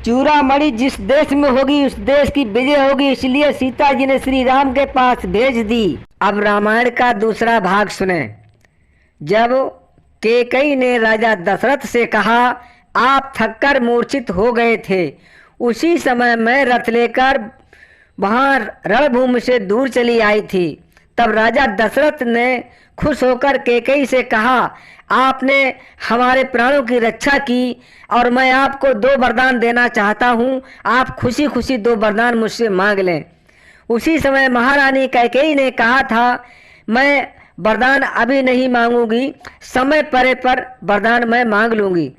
चूड़ामणि जिस देश में होगी उस देश की विजय होगी, इसलिए सीता जी ने श्री राम के पास भेज दी। अब रामायण का दूसरा भाग सुने। जब कैकेयी ने राजा दशरथ से कहा, आप थककर मूर्छित हो गए थे, उसी समय मैं रथ लेकर वहां रणभूमि से दूर चली आई थी। तब राजा दशरथ ने खुश होकर कैकेयी से कहा, आपने हमारे प्राणों की रक्षा की और मैं आपको 2 वरदान देना चाहता हूँ, आप खुशी खुशी 2 वरदान मुझसे मांग लें। उसी समय महारानी कैकेयी ने कहा था, मैं वरदान अभी नहीं मांगूंगी, समय पड़ने पर वरदान मैं मांग लूंगी।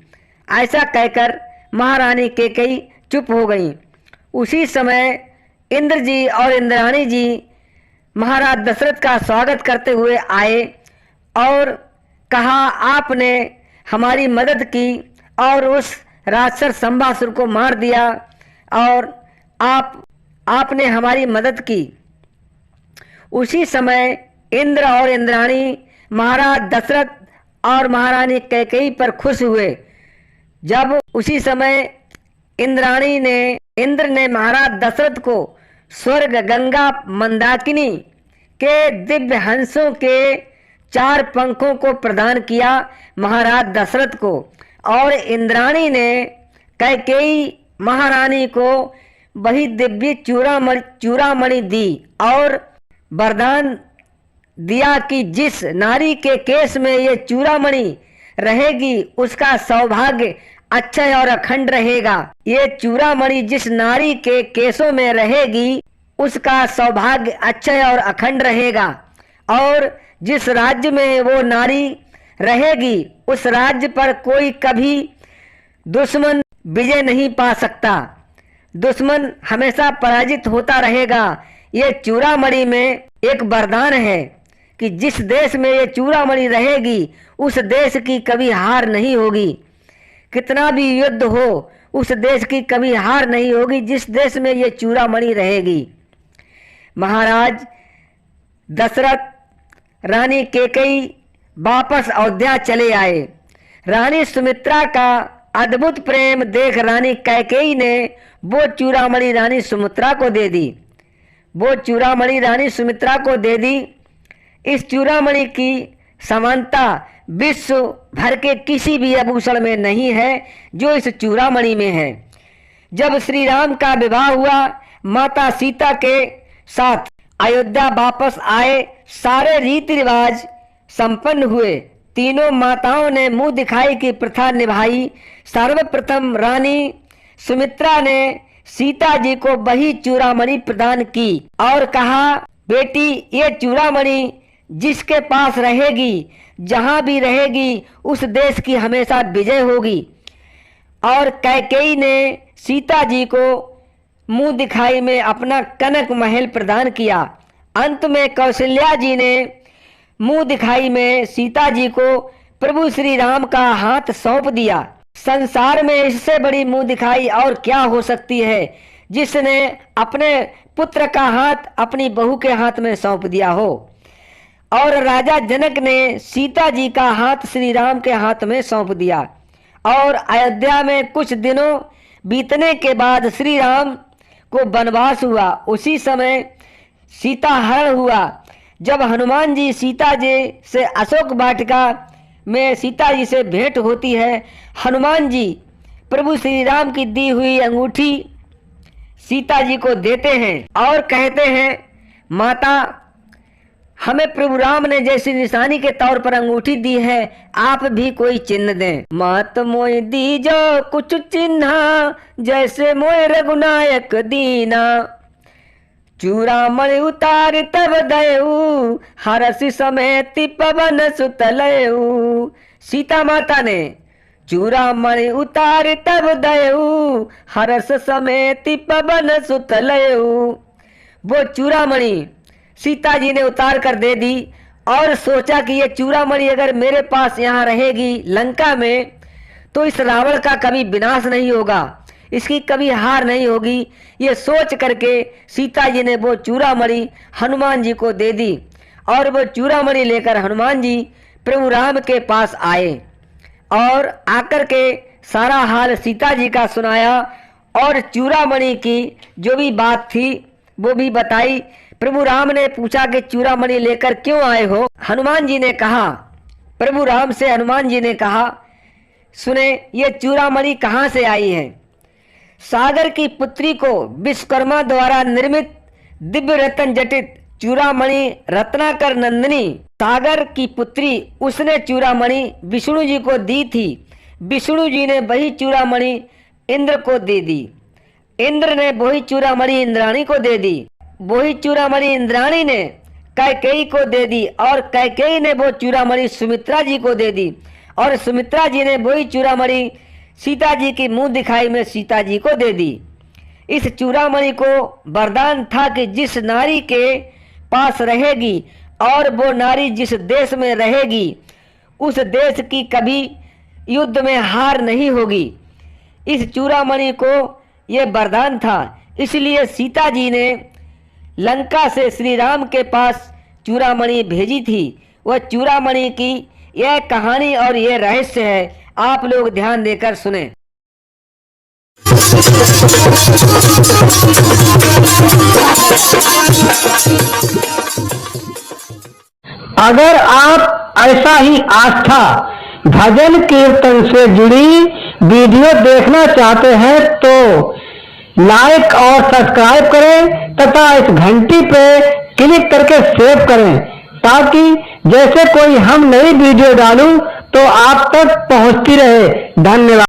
ऐसा कहकर महारानी कैकेयी चुप हो गई। उसी समय इंद्र जी और इंद्राणी जी महाराज दशरथ का स्वागत करते हुए आए और कहा, आपने हमारी मदद की और उस राक्षस शंभासुर को मार दिया और आपने हमारी मदद की। उसी समय इंद्र और इंद्राणी महाराज दशरथ और महारानी कैकेयी पर खुश हुए। जब उसी समय इंद्र ने महाराज दशरथ को स्वर्ग गंगा मंदाकिनी के दिव्य हंसों के 4 पंखों को प्रदान किया महाराज दशरथ को, और इंद्राणी ने कैकेयी महारानी को वही दिव्य चूड़ामणि दी और वरदान दिया कि जिस नारी के केस में ये चूड़ामणि रहेगी उसका सौभाग्य अक्षय और अखंड रहेगा। ये चूड़ामणि जिस नारी के केसों में रहेगी उसका सौभाग्य अक्षय और अखंड रहेगा, और जिस राज्य में वो नारी रहेगी उस राज्य पर कोई कभी दुश्मन विजय नहीं पा सकता, दुश्मन हमेशा पराजित होता रहेगा। ये चूड़ामणि में एक वरदान है कि जिस देश में ये चूड़ामणि रहेगी उस देश की कभी हार नहीं होगी। कितना भी युद्ध हो उस देश की कभी हार नहीं होगी जिस देश में ये चूड़ामणि रहेगी। महाराज दशरथ रानी कैकेयी वापस अयोध्या चले आए। रानी सुमित्रा का अद्भुत प्रेम देख रानी कैकेयी ने वो चूड़ामणि रानी सुमित्रा को दे दी। वो चूड़ामणि रानी सुमित्रा को दे दी। इस चूड़ामणि की समानता विश्व भर के किसी भी आभूषण में नहीं है जो इस चूड़ामणि में है। जब श्री राम का विवाह हुआ, माता सीता के साथ अयोध्या वापस आए, सारे रीति रिवाज संपन्न हुए। तीनों माताओं ने मुंह दिखाई की प्रथा निभाई। सर्वप्रथम रानी सुमित्रा ने सीता जी को वही चूड़ामणि प्रदान की और कहा, बेटी ये चूड़ामणि जिसके पास रहेगी, जहां भी रहेगी उस देश की हमेशा विजय होगी। और कैकेयी ने सीता जी को मुंह दिखाई में अपना कनक महल प्रदान किया। अंत में कौशल्या जी ने मुंह दिखाई में सीता जी को प्रभु श्री राम का हाथ सौंप दिया। संसार में इससे बड़ी मुंह दिखाई और क्या हो सकती है जिसने अपने पुत्र का हाथ अपनी बहू के हाथ में सौंप दिया हो। और राजा जनक ने सीता जी का हाथ श्री राम के हाथ में सौंप दिया। और अयोध्या में कुछ दिनों बीतने के बाद श्री राम को वनवास हुआ। उसी समय सीता हरण हुआ। जब हनुमान जी सीता जी से अशोक वाटिका में सीता जी से भेंट होती है, हनुमान जी प्रभु श्री राम की दी हुई अंगूठी सीता जी को देते हैं और कहते हैं, माता हमें प्रभु राम ने जैसी निशानी के तौर पर अंगूठी दी है, आप भी कोई चिन्ह दें। मात मोय दीजो कुछ चिन्हा, जैसे मोय रघुनायक दीना। चूड़ामणि उतार तब दयऊ, हरसि समेति पवन सुत लयऊ। सीता माता ने चूड़ामणि उतार तब दयऊ, हरस समेति पवन सुत लयऊ। वो चूड़ामणि सीता जी ने उतार कर दे दी और सोचा कि ये चूड़ामणि अगर मेरे पास यहाँ रहेगी लंका में तो इस रावण का कभी विनाश नहीं होगा, इसकी कभी हार नहीं होगी। ये सोच करके सीता जी ने वो चूड़ामणि हनुमान जी को दे दी और वो चूड़ामणि लेकर हनुमान जी प्रभु राम के पास आए और आकर के सारा हाल सीता जी का सुनाया और चूड़ामणि की जो भी बात थी वो भी बताई। प्रभु राम ने पूछा कि चूड़ामणि लेकर क्यों आए हो? हनुमान जी ने कहा, प्रभु राम से हनुमान जी ने कहा, सुने ये चूड़ामणि कहाँ से आई है? सागर की पुत्री को विश्वकर्मा द्वारा निर्मित दिव्य रत्न जटित चूड़ामणि रत्नाकर नंदिनी सागर की पुत्री, उसने चूड़ामणि विष्णु जी को दी थी। विष्णु जी ने वही चूड़ामणि इंद्र को दे दी। इंद्र ने वही चूड़ामणि इंद्राणी को दे दी। वही चूड़ामणि इंद्राणी ने कैकेयी को दे दी और कैकेयी ने वो चूड़ामणि सुमित्रा जी को दे दी और सुमित्रा जी ने वही चूड़ामणि सीता जी की मुंह दिखाई में सीता जी को दे दी। इस चूड़ामणि को वरदान था कि जिस नारी के पास रहेगी और वो नारी जिस देश में रहेगी उस देश की कभी युद्ध में हार नहीं होगी। इस चूड़ामणि को ये वरदान था, इसलिए सीता जी ने लंका से श्री राम के पास चूड़ामणि भेजी थी। वह चूड़ामणि की यह कहानी और यह रहस्य है, आप लोग ध्यान देकर सुने। अगर आप ऐसा ही आस्था भजन कीर्तन से जुड़ी वीडियो देखना चाहते हैं तो लाइक और सब्सक्राइब करें तथा इस घंटी पे क्लिक करके सेव करें, ताकि जैसे कोई हम नई वीडियो डालूं तो आप तक पहुंचती रहे। धन्यवाद।